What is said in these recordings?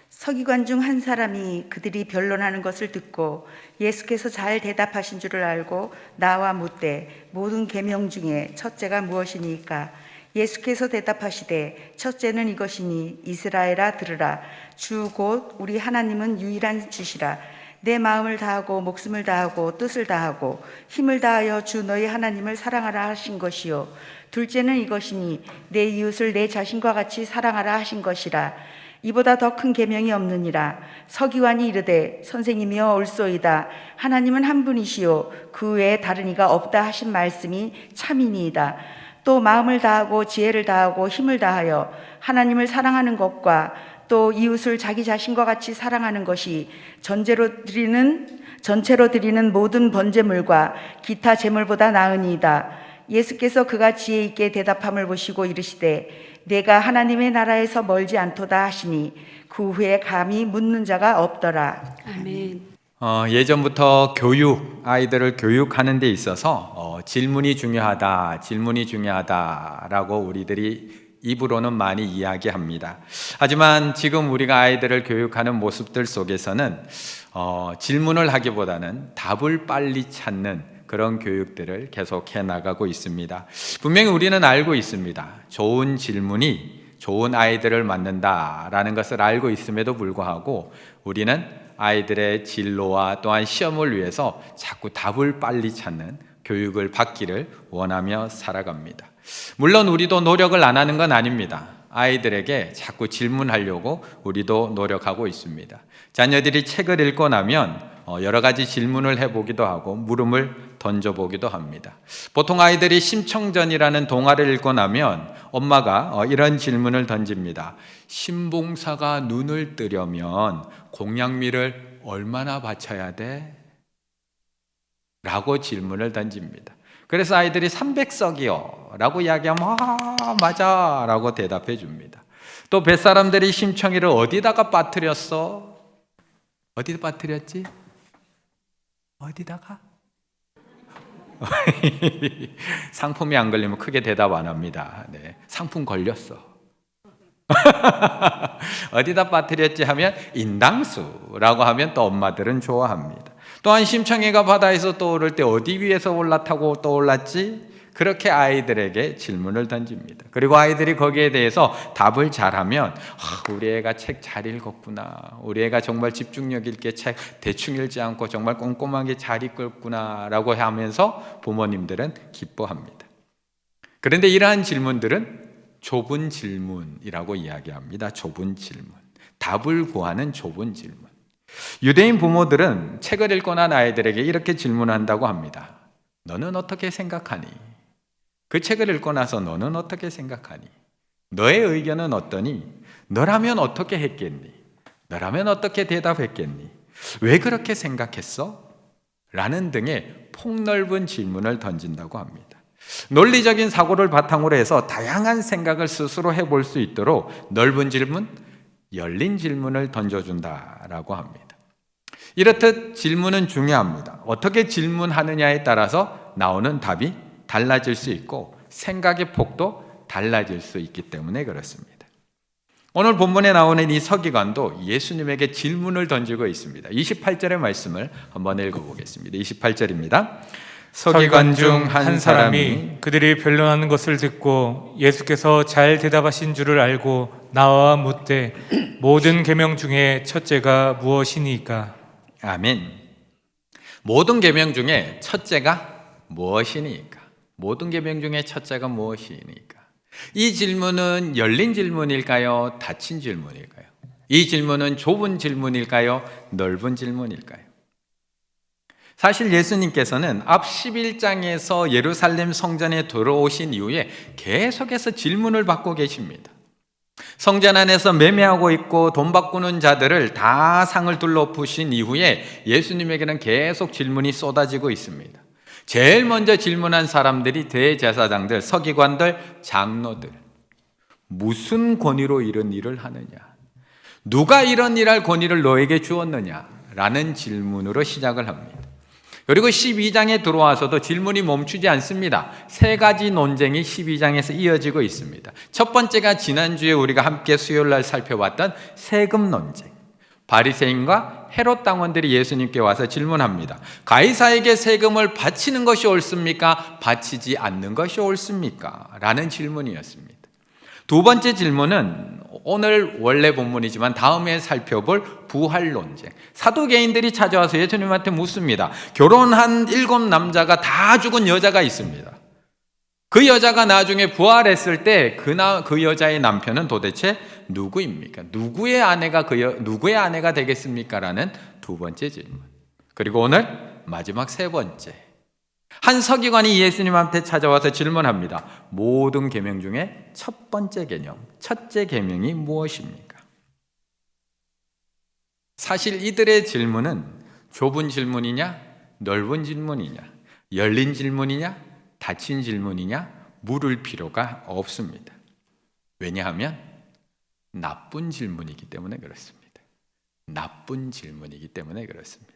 서기관 중 한 사람이 그들이 변론하는 것을 듣고 예수께서 잘 대답하신 줄을 알고 나와 묻되 모든 계명 중에 첫째가 무엇이니까? 예수께서 대답하시되 첫째는 이것이니 이스라엘아 들으라. 주 곧 우리 하나님은 유일한 주시라. 내 마음을 다하고 목숨을 다하고 뜻을 다하고 힘을 다하여 주 너희 하나님을 사랑하라 하신 것이요. 둘째는 이것이니 내 이웃을 내 자신과 같이 사랑하라 하신 것이라. 이보다 더 큰 계명이 없느니라. 서기관이 이르되 선생님이여 옳소이다. 하나님은 한 분이시요 그 외에 다른 이가 없다 하신 말씀이 참이니이다. 또 마음을 다하고 지혜를 다하고 힘을 다하여 하나님을 사랑하는 것과 또 이웃을 자기 자신과 같이 사랑하는 것이 전체로 드리는 모든 번제물과 기타 제물보다 나으니이다. 예수께서 그가 지혜 있게 대답함을 보시고 이르시되 내가 하나님의 나라에서 멀지 않도다 하시니 그 후에 감히 묻는 자가 없더라. 아멘. 예전부터 아이들을 교육하는 데 있어서 질문이 중요하다라고 우리들이 입으로는 많이 이야기합니다. 하지만 지금 우리가 아이들을 교육하는 모습들 속에서는 질문을 하기보다는 답을 빨리 찾는 그런 교육들을 계속해 나가고 있습니다. 분명히 우리는 알고 있습니다. 좋은 질문이 좋은 아이들을 만든다라는 것을 알고 있음에도 불구하고 우리는 아이들의 진로와 또한 시험을 위해서 자꾸 답을 빨리 찾는 교육을 받기를 원하며 살아갑니다. 물론 우리도 노력을 안 하는 건 아닙니다. 아이들에게 자꾸 질문하려고 우리도 노력하고 있습니다. 자녀들이 책을 읽고 나면 여러 가지 질문을 해보기도 하고 물음을 던져보기도 합니다. 보통 아이들이 심청전이라는 동화를 읽고 나면 엄마가 이런 질문을 던집니다. 신봉사가 눈을 뜨려면 공양미를 얼마나 바쳐야 돼? 라고 질문을 던집니다. 그래서 아이들이 300석이요 라고 이야기하면 맞아 라고 대답해 줍니다. 또 뱃사람들이 심청이를 어디다가 빠뜨렸어? 어디다 빠뜨렸지? 어디다가? 상품이 안 걸리면 크게 대답 안 합니다. 네, 상품 걸렸어. 어디다 빠뜨렸지 하면 인당수라고 하면 또 엄마들은 좋아합니다. 또한 심청이가 바다에서 떠오를 때 어디 위에서 올라타고 떠올랐지? 그렇게 아이들에게 질문을 던집니다. 그리고 아이들이 거기에 대해서 답을 잘하면 우리 애가 책 잘 읽었구나, 우리 애가 정말 집중력 있게 책 대충 읽지 않고 정말 꼼꼼하게 잘 읽었구나 라고 하면서 부모님들은 기뻐합니다. 그런데 이러한 질문들은 좁은 질문이라고 이야기합니다. 좁은 질문, 답을 구하는 좁은 질문. 유대인 부모들은 책을 읽고 난 아이들에게 이렇게 질문한다고 합니다. 너는 어떻게 생각하니? 그 책을 읽고 나서 너는 어떻게 생각하니? 너의 의견은 어떠니? 너라면 어떻게 했겠니? 너라면 어떻게 대답했겠니? 왜 그렇게 생각했어? 라는 등의 폭넓은 질문을 던진다고 합니다. 논리적인 사고를 바탕으로 해서 다양한 생각을 스스로 해볼 수 있도록 넓은 질문, 열린 질문을 던져준다라고 합니다. 이렇듯 질문은 중요합니다. 어떻게 질문하느냐에 따라서 나오는 답이 달라질 수 있고 생각의 폭도 달라질 수 있기 때문에 그렇습니다. 오늘 본문에 나오는 이 서기관도 예수님에게 질문을 던지고 있습니다. 28절의 말씀을 한번 읽어보겠습니다. 28절입니다. 서기관 중 한 사람이 그들이 변론하는 것을 듣고 예수께서 잘 대답하신 줄을 알고 나와 묻되 모든 계명 중에 첫째가 무엇이니까? 아멘. 모든 계명 중에 첫째가 무엇이니까? 모든 계명 중에 첫째가 무엇이니까? 이 질문은 열린 질문일까요? 닫힌 질문일까요? 이 질문은 좁은 질문일까요? 넓은 질문일까요? 사실 예수님께서는 앞 11장에서 예루살렘 성전에 들어오신 이후에 계속해서 질문을 받고 계십니다. 성전 안에서 매매하고 있고 돈 바꾸는 자들을 다 상을 둘러푸신 이후에 예수님에게는 계속 질문이 쏟아지고 있습니다. 제일 먼저 질문한 사람들이 대제사장들, 서기관들, 장로들. 무슨 권위로 이런 일을 하느냐? 누가 이런 일할 권위를 너에게 주었느냐? 라는 질문으로 시작을 합니다. 그리고 12장에 들어와서도 질문이 멈추지 않습니다. 세 가지 논쟁이 12장에서 이어지고 있습니다. 첫 번째가 지난주에 우리가 함께 수요일 날 살펴봤던 세금 논쟁. 바리새인과 헤롯 당원들이 예수님께 와서 질문합니다. 가이사에게 세금을 바치는 것이 옳습니까? 바치지 않는 것이 옳습니까? 라는 질문이었습니다. 두 번째 질문은 오늘 원래 본문이지만 다음에 살펴볼 부활 논쟁. 사두개인들이 찾아와서 예수님한테 묻습니다. 결혼한 7 남자가 다 죽은 여자가 있습니다. 그 여자가 나중에 부활했을 때 그 여자의 남편은 도대체 누구입니까? 누구의 아내가 되겠습니까? 라는 두 번째 질문. 그리고 오늘 마지막 세 번째. 한 서기관이 예수님한테 찾아와서 질문합니다. 모든 계명 중에 첫 번째 계명, 첫째 계명이 무엇입니까? 사실 이들의 질문은 좁은 질문이냐, 넓은 질문이냐, 열린 질문이냐, 닫힌 질문이냐 물을 필요가 없습니다. 왜냐하면 나쁜 질문이기 때문에 그렇습니다. 나쁜 질문이기 때문에 그렇습니다.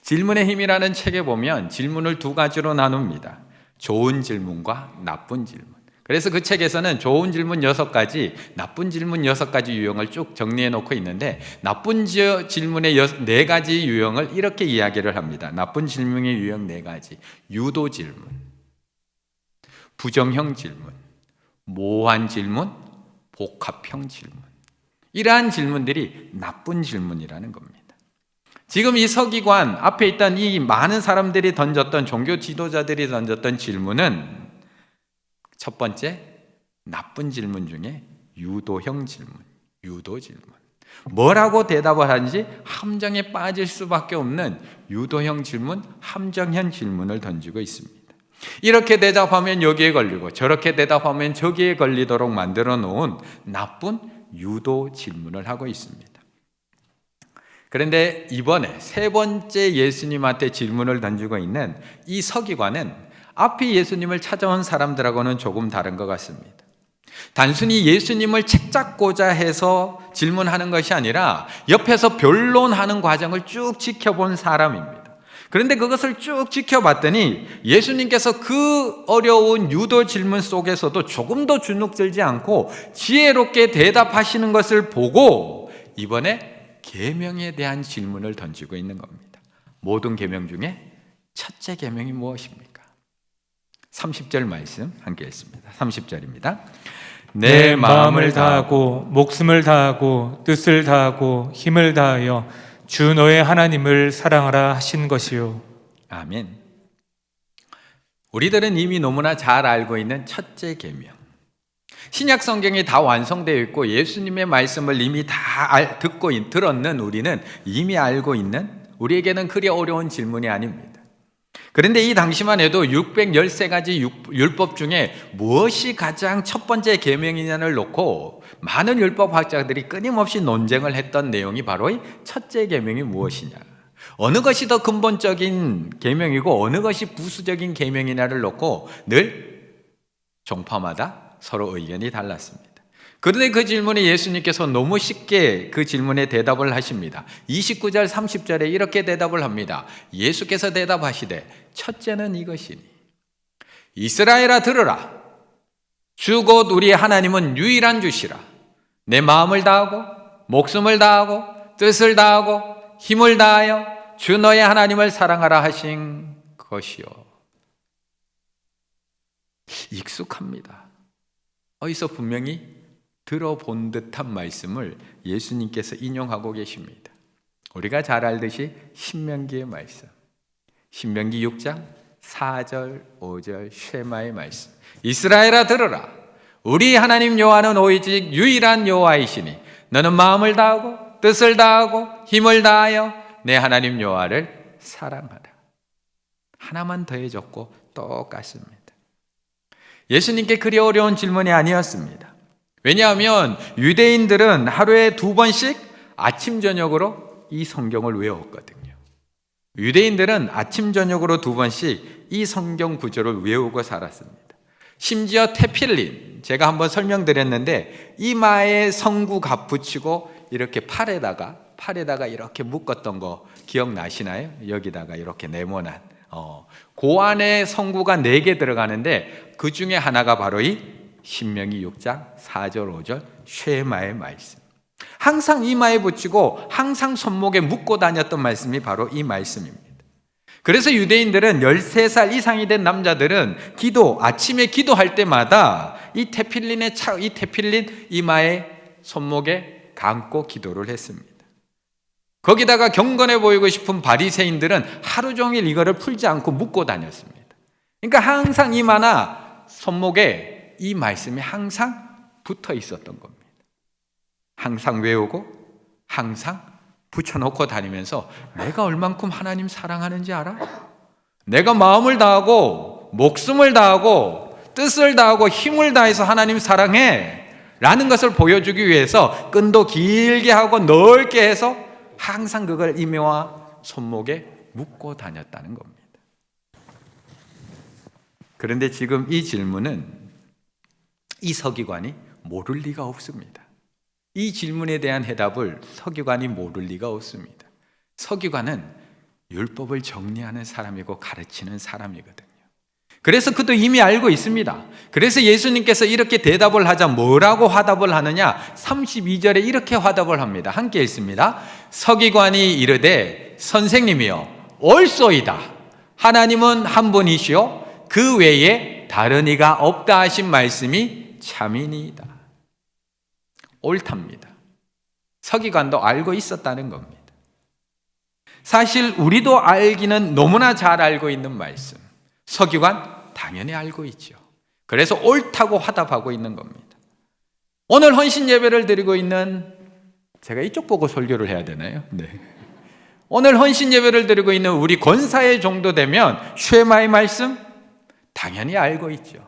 질문의 힘이라는 책에 보면 질문을 2가지로 나눕니다. 좋은 질문과 나쁜 질문. 그래서 그 책에서는 좋은 질문 6가지, 나쁜 질문 6가지 유형을 쭉 정리해 놓고 있는데 나쁜 질문의 4가지 유형을 이렇게 이야기를 합니다. 나쁜 질문의 유형 4가지. 유도 질문, 부정형 질문, 모호한 질문, 복합형 질문. 이러한 질문들이 나쁜 질문이라는 겁니다. 지금 이 서기관 앞에 있던 이 많은 사람들이 던졌던 종교 지도자들이 던졌던 질문은 첫 번째 나쁜 질문 중에 유도형 질문, 유도 질문. 뭐라고 대답을 하는지 함정에 빠질 수밖에 없는 유도형 질문, 함정형 질문을 던지고 있습니다. 이렇게 대답하면 여기에 걸리고 저렇게 대답하면 저기에 걸리도록 만들어 놓은 나쁜 유도 질문을 하고 있습니다. 그런데 이번에 세 번째 예수님한테 질문을 던지고 있는 이 서기관은 앞에 예수님을 찾아온 사람들하고는 조금 다른 것 같습니다. 단순히 예수님을 책잡고자 해서 질문하는 것이 아니라 옆에서 변론하는 과정을 쭉 지켜본 사람입니다. 그런데 그것을 쭉 지켜봤더니 예수님께서 그 어려운 유도 질문 속에서도 조금도 주눅들지 않고 지혜롭게 대답하시는 것을 보고 이번에 계명에 대한 질문을 던지고 있는 겁니다. 모든 계명 중에 첫째 계명이 무엇입니까? 30절 말씀 함께 읽습니다. 30절입니다. 내 마음을 다하고 목숨을 다하고 뜻을 다하고 힘을 다하여 주 너의 하나님을 사랑하라 하신 것이요. 아멘. 우리들은 이미 너무나 잘 알고 있는 첫째 계명. 신약 성경이 다 완성되어 있고 예수님의 말씀을 이미 다 들었는 우리는 이미 알고 있는, 우리에게는 그리 어려운 질문이 아닙니다. 그런데 이 당시만 해도 613가지 율법 중에 무엇이 가장 첫 번째 계명이냐를 놓고 많은 율법학자들이 끊임없이 논쟁을 했던 내용이 바로 이 첫째 계명이 무엇이냐, 어느 것이 더 근본적인 계명이고 어느 것이 부수적인 계명이냐를 놓고 늘 종파마다 서로 의견이 달랐습니다. 그런데 그 질문에 예수님께서 너무 쉽게 그 질문에 대답을 하십니다. 29절 30절에 이렇게 대답을 합니다. 예수께서 대답하시되 첫째는 이것이니 이스라엘아 들으라. 주 곧 우리 하나님은 유일한 주시라. 내 마음을 다하고 목숨을 다하고 뜻을 다하고 힘을 다하여 주 너의 하나님을 사랑하라 하신 것이요. 익숙합니다. 어디서 분명히 들어본 듯한 말씀을 예수님께서 인용하고 계십니다. 우리가 잘 알듯이 신명기의 말씀, 신명기 6장 4절 5절 쉐마의 말씀. 이스라엘아 들으라. 우리 하나님 여호와는 오직 유일한 여호와이시니 너는 마음을 다하고 뜻을 다하고 힘을 다하여 내 하나님 여호와를 사랑하라. 하나만 더해줬고 똑같습니다. 예수님께 그리 어려운 질문이 아니었습니다. 왜냐하면 유대인들은 하루에 2번씩 아침 저녁으로 이 성경을 외웠거든요. 유대인들은 아침 저녁으로 2번씩 이 성경 구절을 외우고 살았습니다. 심지어 테필린, 제가 한번 설명드렸는데 이마에 성구갑 붙이고 이렇게 팔에다가 이렇게 묶었던 거 기억나시나요? 여기다가 이렇게 네모난 그 안에 성구가 4개 들어가는데 그 중에 하나가 바로 이 신명기 6장 4절 5절 쉐마의 말씀. 항상 이마에 붙이고 항상 손목에 묶고 다녔던 말씀이 바로 이 말씀입니다. 그래서 유대인들은 13살 이상이 된 남자들은 아침에 기도할 때마다 이 테필린 이마에 손목에 감고 기도를 했습니다. 거기다가 경건해 보이고 싶은 바리새인들은 하루 종일 이거를 풀지 않고 묶고 다녔습니다. 그러니까 항상 이마나 손목에 이 말씀이 항상 붙어 있었던 겁니다. 항상 외우고 항상 붙여놓고 다니면서 내가 얼만큼 하나님 사랑하는지 알아? 내가 마음을 다하고 목숨을 다하고 뜻을 다하고 힘을 다해서 하나님 사랑해 라는 것을 보여주기 위해서 끈도 길게 하고 넓게 해서 항상 그걸 이마와 손목에 묶고 다녔다는 겁니다. 그런데 지금 이 질문은 이 서기관이 모를 리가 없습니다. 이 질문에 대한 해답을 서기관이 모를 리가 없습니다. 서기관은 율법을 정리하는 사람이고 가르치는 사람이거든요. 그래서 그도 이미 알고 있습니다. 그래서 예수님께서 이렇게 대답을 하자 뭐라고 화답을 하느냐? 32절에 이렇게 화답을 합니다. 함께 읽습니다. 서기관이 이르되 선생님이여 옳소이다. 하나님은 한 분이시요 그 외에 다른 이가 없다 하신 말씀이 참이니이다. 옳답니다. 서기관도 알고 있었다는 겁니다. 사실 우리도 알기는 너무나 잘 알고 있는 말씀. 서기관 당연히 알고 있죠. 그래서 옳다고 화답하고 있는 겁니다. 오늘 헌신 예배를 드리고 있는, 제가 이쪽 보고 설교를 해야 되나요? 네. 오늘 헌신 예배를 드리고 있는 우리 권사회 정도 되면 쉐마의 말씀 당연히 알고 있죠.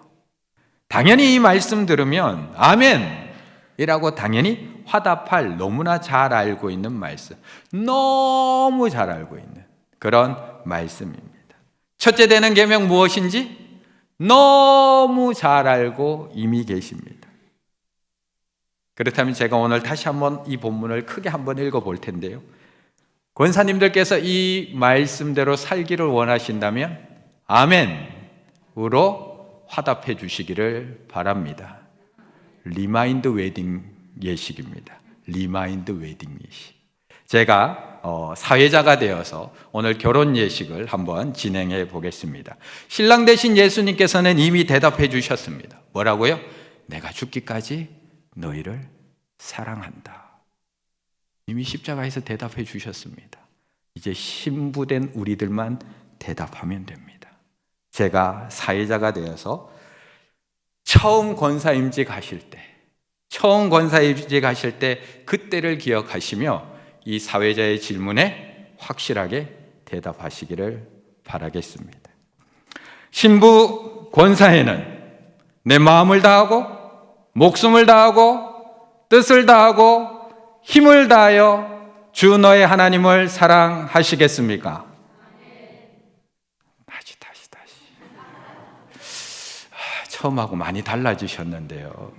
당연히 이 말씀 들으면 아멘이라고 당연히 화답할 너무나 잘 알고 있는 말씀, 너무 잘 알고 있는 그런 말씀입니다. 첫째 되는 계명 무엇인지 너무 잘 알고 이미 계십니다. 그렇다면 제가 오늘 다시 한번 이 본문을 크게 한번 읽어볼 텐데요. 권사님들께서 이 말씀대로 살기를 원하신다면 아멘으로 화답해 주시기를 바랍니다. 리마인드 웨딩 예식입니다. 리마인드 웨딩 예식. 제가 사회자가 되어서 오늘 결혼 예식을 한번 진행해 보겠습니다. 신랑 되신 예수님께서는 이미 대답해 주셨습니다. 뭐라고요? 내가 죽기까지 너희를 사랑한다. 이미 십자가에서 대답해 주셨습니다. 이제 신부된 우리들만 대답하면 됩니다. 제가 사회자가 되어서 처음 권사임직 하실 때 그때를 기억하시며 이 사회자의 질문에 확실하게 대답하시기를 바라겠습니다. 신부 권사에는 내 마음을 다하고 목숨을 다하고 뜻을 다하고 힘을 다하여 주 너의 하나님을 사랑하시겠습니까? 다시. 처음하고 많이 달라지셨는데요.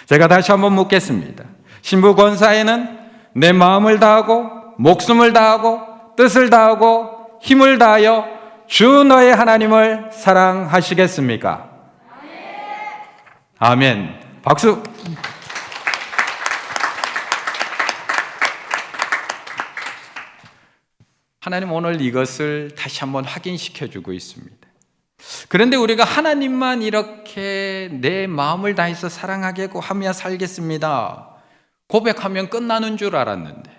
제가 다시 한번 묻겠습니다. 신부 권사에는 내 마음을 다하고 목숨을 다하고 뜻을 다하고 힘을 다하여 주 너의 하나님을 사랑하시겠습니까? 아멘. 박수. 하나님 오늘 이것을 다시 한번 확인시켜 주고 있습니다. 그런데 우리가 하나님만 이렇게 내 마음을 다해서 사랑하게 하며 살겠습니다 고백하면 끝나는 줄 알았는데,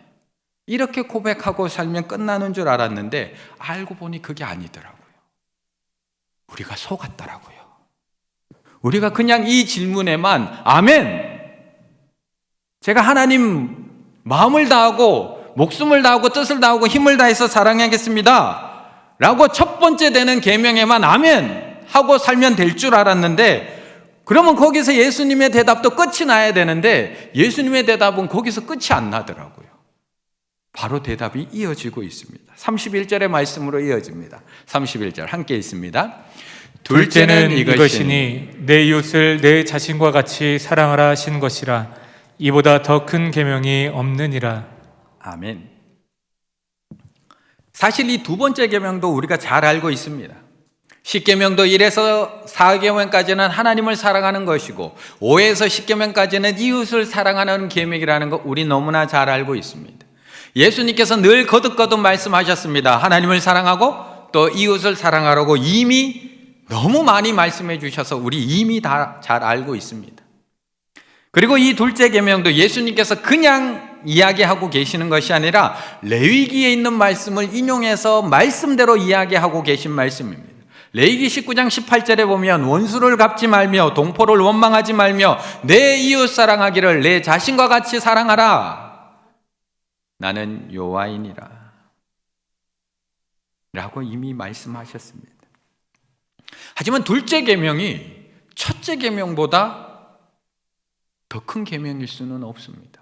이렇게 고백하고 살면 끝나는 줄 알았는데 알고 보니 그게 아니더라고요. 우리가 속았더라고요. 우리가 그냥 이 질문에만 아멘, 제가 하나님 마음을 다하고 목숨을 다하고 뜻을 다하고 힘을 다해서 사랑하겠습니다 라고 첫 번째 되는 계명에만 아멘 하고 살면 될 줄 알았는데, 그러면 거기서 예수님의 대답도 끝이 나야 되는데 예수님의 대답은 거기서 끝이 안 나더라고요. 바로 대답이 이어지고 있습니다. 31절의 말씀으로 이어집니다. 31절 함께 읽습니다. 둘째는 이것이니 내 이웃을 내 자신과 같이 사랑하라 하신 것이라. 이보다 더 큰 계명이 없느니라. 아멘. 사실 이 두 번째 계명도 우리가 잘 알고 있습니다. 십계명도 1에서 4계명까지는 하나님을 사랑하는 것이고 5에서 10계명까지는 이웃을 사랑하는 계명이라는 거 우리 너무나 잘 알고 있습니다. 예수님께서 늘 거듭거듭 말씀하셨습니다. 하나님을 사랑하고 또 이웃을 사랑하라고 이미 너무 많이 말씀해 주셔서 우리 이미 다 잘 알고 있습니다. 그리고 이 둘째 계명도 예수님께서 그냥 이야기하고 계시는 것이 아니라 레위기에 있는 말씀을 인용해서 말씀대로 이야기하고 계신 말씀입니다. 레위기 19장 18절에 보면 원수를 갚지 말며 동포를 원망하지 말며 내 이웃 사랑하기를 내 자신과 같이 사랑하라. 나는 여호와이니라 라고 이미 말씀하셨습니다. 하지만 둘째 계명이 첫째 계명보다 더 큰 계명일 수는 없습니다.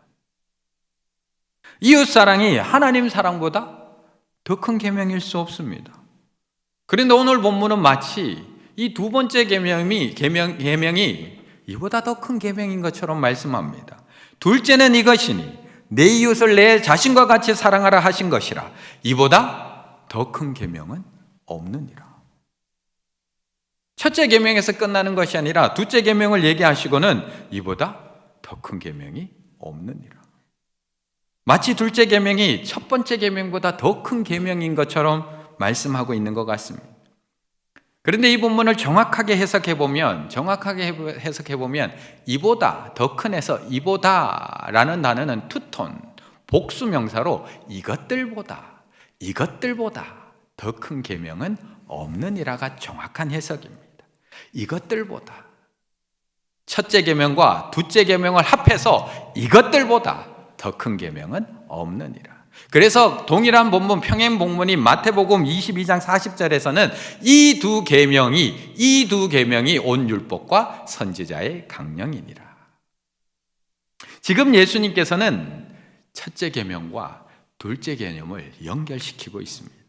이웃 사랑이 하나님 사랑보다 더 큰 계명일 수 없습니다. 그런데 오늘 본문은 마치 이 두 번째 계명이 이보다 더 큰 계명인 것처럼 말씀합니다. 둘째는 이것이니 내 이웃을 내 자신과 같이 사랑하라 하신 것이라 이보다 더 큰 계명은 없느니라. 첫째 계명에서 끝나는 것이 아니라 둘째 계명을 얘기하시고는 이보다 더 큰 계명이 없느니라. 마치 둘째 계명이 첫 번째 계명보다 더 큰 계명인 것처럼 말씀하고 있는 것 같습니다. 그런데 이 본문을 정확하게 해석해 보면 이보다 더 큰에서 이보다라는 단어는 투톤 복수 명사로 이것들보다 더 큰 계명은 없느니라가 정확한 해석입니다. 이것들보다 첫째 계명과 둘째 계명을 합해서 이것들보다 더 큰 계명은 없느니라. 그래서 동일한 본문 평행 본문인 마태복음 22장 40절에서는 이 두 계명이 온 율법과 선지자의 강령이니라. 지금 예수님께서는 첫째 계명과 둘째 계명을 연결시키고 있습니다.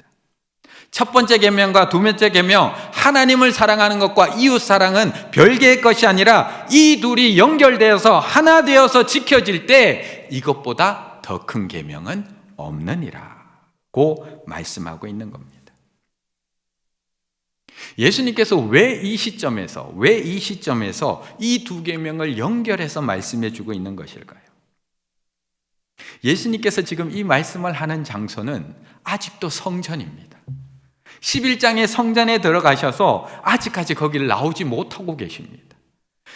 첫 번째 계명과 두 번째 계명, 하나님을 사랑하는 것과 이웃 사랑은 별개의 것이 아니라 이 둘이 연결되어서 하나 되어서 지켜질 때 이것보다 더 큰 계명은 없느니라고 말씀하고 있는 겁니다. 예수님께서 왜 이 시점에서 이 두 계명을 연결해서 말씀해 주고 있는 것일까요? 예수님께서 지금 이 말씀을 하는 장소는 아직도 성전입니다. 11장의 성전에 들어가셔서 아직까지 거기를 나오지 못하고 계십니다.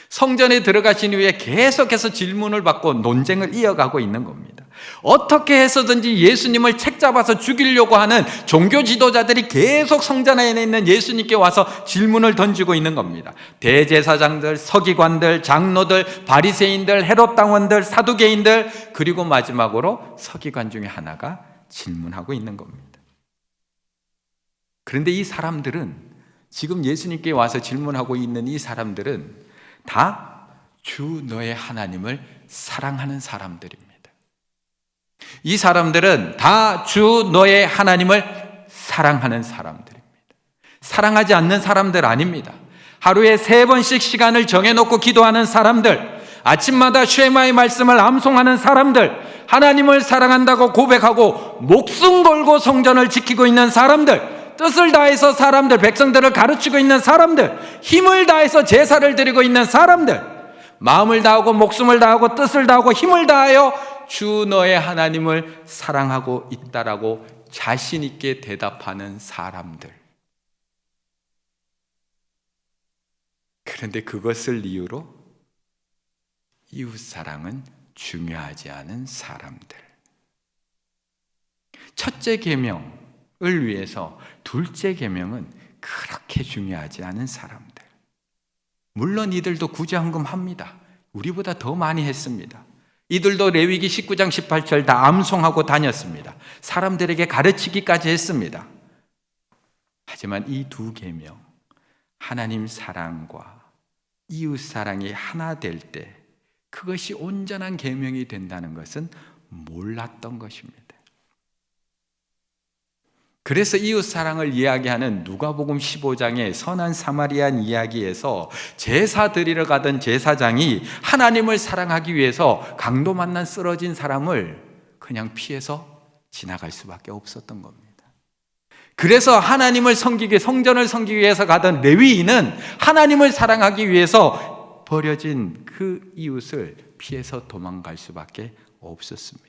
성전에 들어가신 후에 계속해서 질문을 받고 논쟁을 이어가고 있는 겁니다. 어떻게 해서든지 예수님을 책잡아서 죽이려고 하는 종교 지도자들이 계속 성전 안에 있는 예수님께 와서 질문을 던지고 있는 겁니다. 대제사장들, 서기관들, 장로들, 바리새인들, 헤롯 당원들, 사두개인들, 그리고 마지막으로 서기관 중에 하나가 질문하고 있는 겁니다. 그런데 이 사람들은 지금 예수님께 와서 질문하고 있는 이 사람들은 다 주 너의 하나님을 사랑하는 사람들입니다. 이 사람들은 다 주 너의 하나님을 사랑하는 사람들입니다. 사랑하지 않는 사람들 아닙니다. 하루에 3번씩 시간을 정해놓고 기도하는 사람들, 아침마다 쉐마의 말씀을 암송하는 사람들, 하나님을 사랑한다고 고백하고 목숨 걸고 성전을 지키고 있는 사람들, 뜻을 다해서 사람들, 백성들을 가르치고 있는 사람들, 힘을 다해서 제사를 드리고 있는 사람들, 마음을 다하고 목숨을 다하고 뜻을 다하고 힘을 다하여 주 너의 하나님을 사랑하고 있다라고 자신 있게 대답하는 사람들. 그런데 그것을 이유로 이웃 사랑은 중요하지 않은 사람들. 첫째 계명을 위해서 둘째 계명은 그렇게 중요하지 않은 사람들. 물론 이들도 구제헌금 합니다. 우리보다 더 많이 했습니다. 이들도 레위기 19장 18절 다 암송하고 다녔습니다. 사람들에게 가르치기까지 했습니다. 하지만 이 두 계명, 하나님 사랑과 이웃 사랑이 하나 될 때 그것이 온전한 계명이 된다는 것은 몰랐던 것입니다. 그래서 이웃 사랑을 이야기하는 누가복음 15장의 선한 사마리안 이야기에서 제사 드리러 가던 제사장이 하나님을 사랑하기 위해서 강도 만난 쓰러진 사람을 그냥 피해서 지나갈 수밖에 없었던 겁니다. 그래서 하나님을 섬기기, 성전을 섬기기 위해서 가던 레위인은 하나님을 사랑하기 위해서 버려진 그 이웃을 피해서 도망갈 수밖에 없었습니다.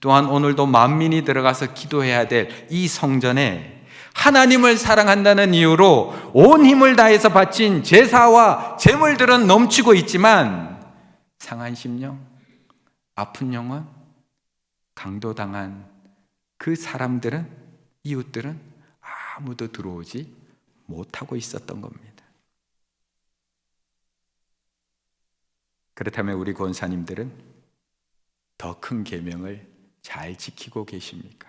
또한 오늘도 만민이 들어가서 기도해야 될 이 성전에 하나님을 사랑한다는 이유로 온 힘을 다해서 바친 제사와 제물들은 넘치고 있지만 상한 심령, 아픈 영혼, 강도당한 그 사람들은, 이웃들은 아무도 들어오지 못하고 있었던 겁니다. 그렇다면 우리 권사님들은 더 큰 계명을 잘 지키고 계십니까?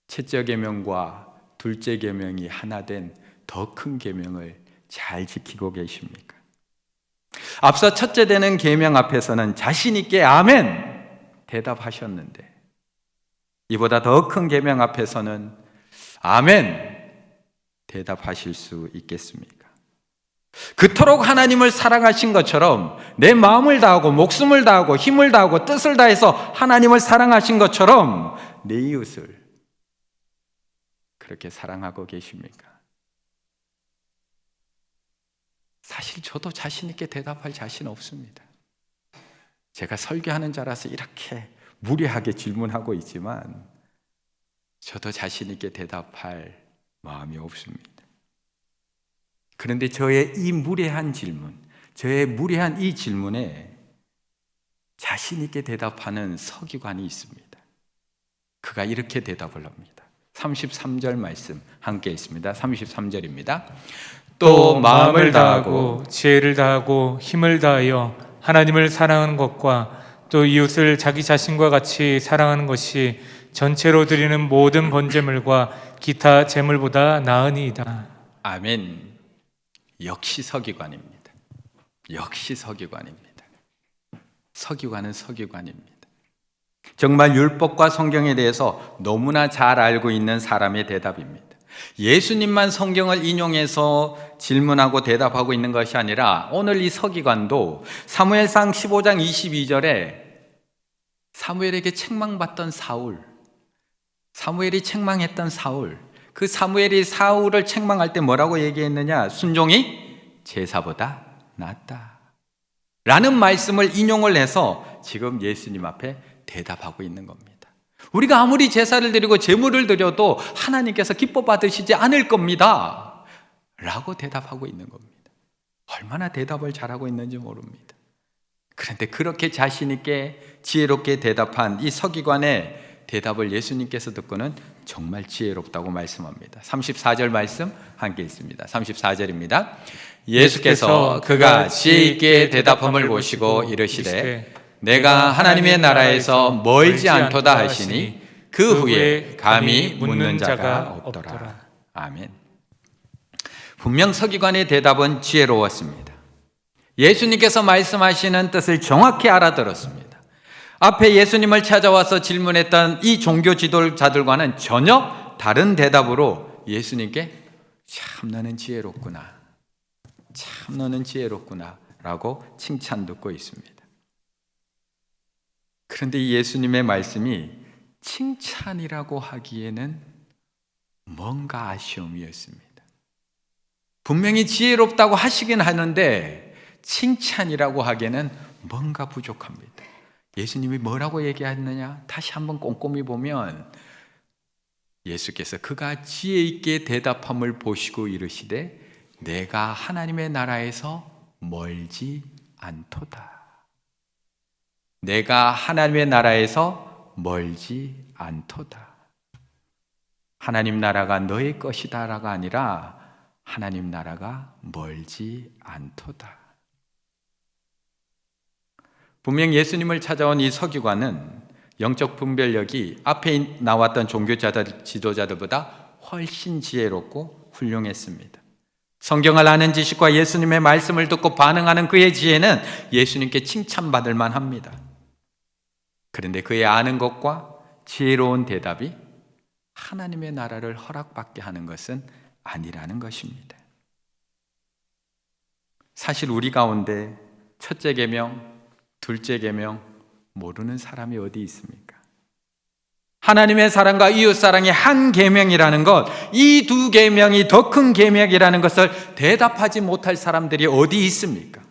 첫째 계명과 둘째 계명이 하나 된 더 큰 계명을 잘 지키고 계십니까? 앞서 첫째 되는 계명 앞에서는 자신 있게 아멘 대답하셨는데, 이보다 더 큰 계명 앞에서는 아멘 대답하실 수 있겠습니까? 그토록 하나님을 사랑하신 것처럼 내 마음을 다하고 목숨을 다하고 힘을 다하고 뜻을 다해서 하나님을 사랑하신 것처럼 내 이웃을 그렇게 사랑하고 계십니까? 사실 저도 자신 있게 대답할 자신 없습니다. 제가 설교하는 자라서 이렇게 무례하게 질문하고 있지만 저도 자신 있게 대답할 마음이 없습니다. 그런데 저의 이 무례한 질문, 저의 무례한 이 질문에 자신 있게 대답하는 서기관이 있습니다. 그가 이렇게 대답을 합니다. 33절 말씀 함께 있습니다. 33절입니다. 또 마음을 다하고 지혜를 다하고 힘을 다하여 하나님을 사랑하는 것과 또 이웃을 자기 자신과 같이 사랑하는 것이 전체로 드리는 모든 번제물과 기타 제물보다 나으니이다. 아멘. 역시 서기관입니다. 역시 서기관입니다. 서기관은 서기관입니다. 정말 율법과 성경에 대해서 너무나 잘 알고 있는 사람의 대답입니다. 예수님만 성경을 인용해서 질문하고 대답하고 있는 것이 아니라 오늘 이 서기관도 사무엘상 15장 22절에 사무엘에게 책망받던 사무엘이 책망했던 사울, 그 사무엘이 사울을 책망할 때 뭐라고 얘기했느냐? 순종이 제사보다 낫다 라는 말씀을 인용을 해서 지금 예수님 앞에 대답하고 있는 겁니다. 우리가 아무리 제사를 드리고 제물을 드려도 하나님께서 기뻐 받으시지 않을 겁니다 라고 대답하고 있는 겁니다. 얼마나 대답을 잘하고 있는지 모릅니다. 그런데 그렇게 자신 있게 지혜롭게 대답한 이 서기관의 대답을 예수님께서 듣고는 정말 지혜롭다고 말씀합니다. 34절 말씀 함께 있습니다. 34절입니다. 예수께서 그가 지혜 있게 대답함을 보시고 이르시되 내가 하나님의 나라에서 멀지 않도다 하시니 그 후에 감히 묻는 자가 없더라. 아멘. 분명 서기관의 대답은 지혜로웠습니다. 예수님께서 말씀하시는 뜻을 정확히 알아들었습니다. 앞에 예수님을 찾아와서 질문했던 이 종교 지도자들과는 전혀 다른 대답으로 예수님께 참 너는 지혜롭구나, 참 너는 지혜롭구나 라고 칭찬 듣고 있습니다. 그런데 이 예수님의 말씀이 칭찬이라고 하기에는 뭔가 아쉬움이었습니다. 분명히 지혜롭다고 하시긴 하는데 칭찬이라고 하기에는 뭔가 부족합니다. 예수님이 뭐라고 얘기했느냐? 다시 한번 꼼꼼히 보면 예수께서 그가 지혜 있게 대답함을 보시고 이르시되 내가 하나님의 나라에서 멀지 않도다. 내가 하나님의 나라에서 멀지 않도다. 하나님 나라가 너의 것이다라가 아니라 하나님 나라가 멀지 않도다. 분명 예수님을 찾아온 이 서기관은 영적 분별력이 앞에 나왔던 종교자들, 지도자들보다 훨씬 지혜롭고 훌륭했습니다. 성경을 아는 지식과 예수님의 말씀을 듣고 반응하는 그의 지혜는 예수님께 칭찬받을 만합니다. 그런데 그의 아는 것과 지혜로운 대답이 하나님의 나라를 허락받게 하는 것은 아니라는 것입니다. 사실 우리 가운데 첫째 계명, 둘째 계명 모르는 사람이 어디 있습니까? 하나님의 사랑과 이웃 사랑이 한 계명이라는 것, 이 두 계명이 더 큰 계명이라는 것을 대답하지 못할 사람들이 어디 있습니까?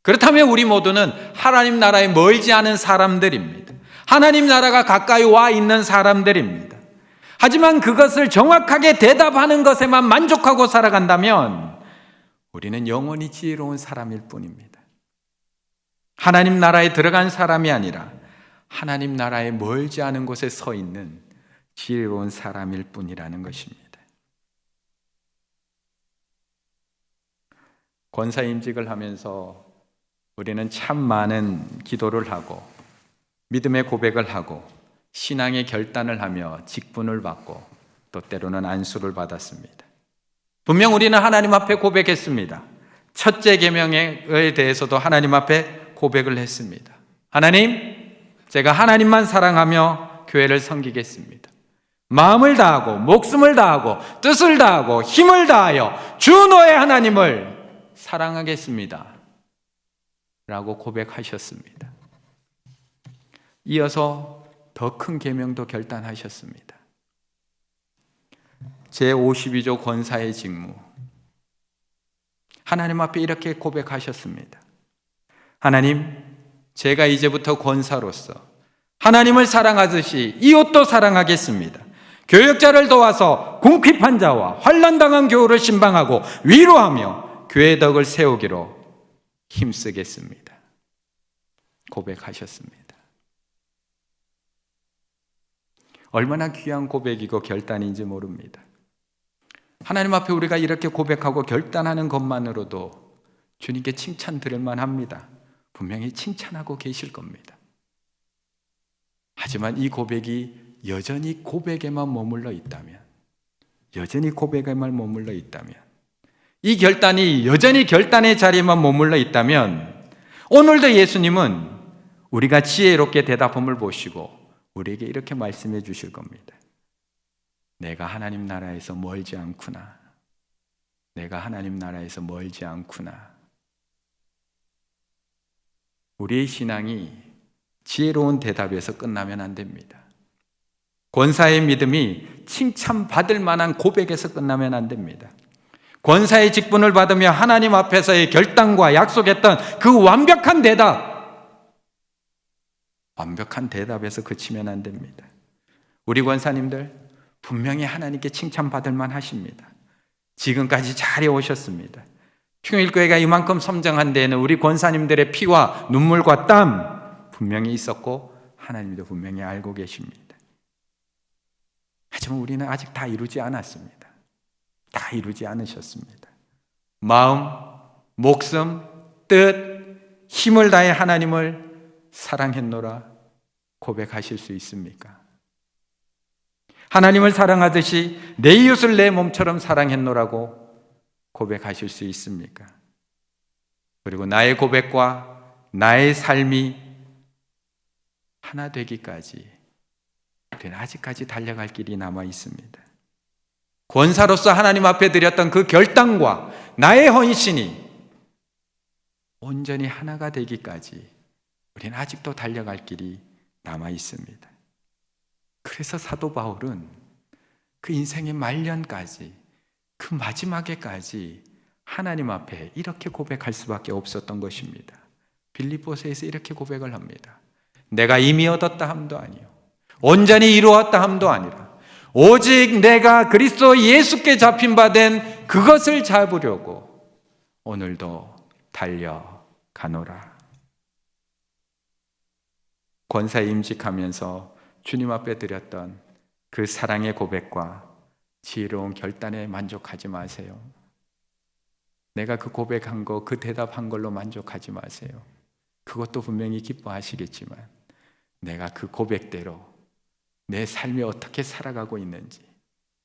그렇다면 우리 모두는 하나님 나라에 멀지 않은 사람들입니다. 하나님 나라가 가까이 와 있는 사람들입니다. 하지만 그것을 정확하게 대답하는 것에만 만족하고 살아간다면 우리는 영원히 지혜로운 사람일 뿐입니다. 하나님 나라에 들어간 사람이 아니라 하나님 나라에 멀지 않은 곳에 서 있는 지혜로운 사람일 뿐이라는 것입니다. 권사임직을 하면서 우리는 참 많은 기도를 하고 믿음의 고백을 하고 신앙의 결단을 하며 직분을 받고 또 때로는 안수를 받았습니다. 분명 우리는 하나님 앞에 고백했습니다. 첫째 계명에 대해서도 하나님 앞에 고백을 했습니다. 하나님, 제가 하나님만 사랑하며 교회를 섬기겠습니다. 마음을 다하고 목숨을 다하고 뜻을 다하고 힘을 다하여 주 너의 하나님을 사랑하겠습니다 라고 고백하셨습니다. 이어서 더 큰 계명도 결단하셨습니다. 제52조 권사의 직무, 하나님 앞에 이렇게 고백하셨습니다. 하나님, 제가 이제부터 권사로서 하나님을 사랑하듯이 이웃도 사랑하겠습니다. 교역자를 도와서 궁핍한 자와 환난당한 교우를 신방하고 위로하며 교회 덕을 세우기로 힘쓰겠습니다. 고백하셨습니다. 얼마나 귀한 고백이고 결단인지 모릅니다. 하나님 앞에 우리가 이렇게 고백하고 결단하는 것만으로도 주님께 칭찬 드릴 만합니다. 분명히 칭찬하고 계실 겁니다. 하지만 이 고백이 여전히 고백에만 머물러 있다면, 이 결단이 여전히 결단의 자리에만 머물러 있다면, 오늘도 예수님은 우리가 지혜롭게 대답함을 보시고 우리에게 이렇게 말씀해 주실 겁니다. 내가 하나님 나라에서 멀지 않구나. 내가 하나님 나라에서 멀지 않구나. 우리의 신앙이 지혜로운 대답에서 끝나면 안 됩니다. 권사의 믿음이 칭찬받을 만한 고백에서 끝나면 안 됩니다. 권사의 직분을 받으며 하나님 앞에서의 결단과 약속했던 그 완벽한 대답에서 그치면 안 됩니다. 우리 권사님들 분명히 하나님께 칭찬받을 만하십니다. 지금까지 잘 해오셨습니다. 충일교회가 이만큼 성장한 데에는 우리 권사님들의 피와 눈물과 땀 분명히 있었고 하나님도 분명히 알고 계십니다. 하지만 우리는 아직 다 이루지 않았습니다. 다 이루지 않으셨습니다. 마음, 목숨, 뜻, 힘을 다해 하나님을 사랑했노라 고백하실 수 있습니까? 하나님을 사랑하듯이 내 이웃을 내 몸처럼 사랑했노라고 고백하실 수 있습니까? 그리고 나의 고백과 나의 삶이 하나 되기까지 우리는 아직까지 달려갈 길이 남아 있습니다. 권사로서 하나님 앞에 드렸던 그 결단과 나의 헌신이 온전히 하나가 되기까지 우리는 아직도 달려갈 길이 남아 있습니다. 그래서 사도 바울은 그 인생의 말년까지, 그 마지막에까지 하나님 앞에 이렇게 고백할 수밖에 없었던 것입니다. 빌립보서에서 이렇게 고백을 합니다. 내가 이미 얻었다 함도 아니요 온전히 이루었다 함도 아니라 오직 내가 그리스도 예수께 잡힌 바 된 그것을 잡으려고 오늘도 달려가노라. 권사에 임직하면서 주님 앞에 드렸던 그 사랑의 고백과 지혜로운 결단에 만족하지 마세요. 내가 그 고백한 거, 그 대답한 걸로 만족하지 마세요. 그것도 분명히 기뻐하시겠지만 내가 그 고백대로 내 삶이 어떻게 살아가고 있는지,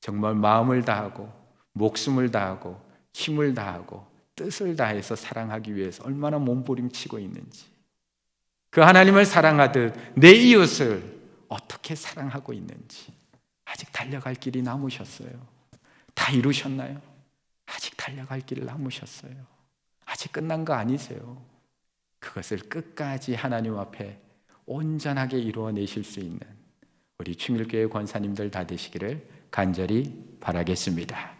정말 마음을 다하고 목숨을 다하고 힘을 다하고 뜻을 다해서 사랑하기 위해서 얼마나 몸부림치고 있는지, 그 하나님을 사랑하듯 내 이웃을 어떻게 사랑하고 있는지, 아직 달려갈 길이 남으셨어요. 다 이루셨나요? 아직 달려갈 길을 남으셨어요. 아직 끝난 거 아니세요. 그것을 끝까지 하나님 앞에 온전하게 이루어내실 수 있는, 우리 충일교회 권사님들 다 되시기를 간절히 바라겠습니다.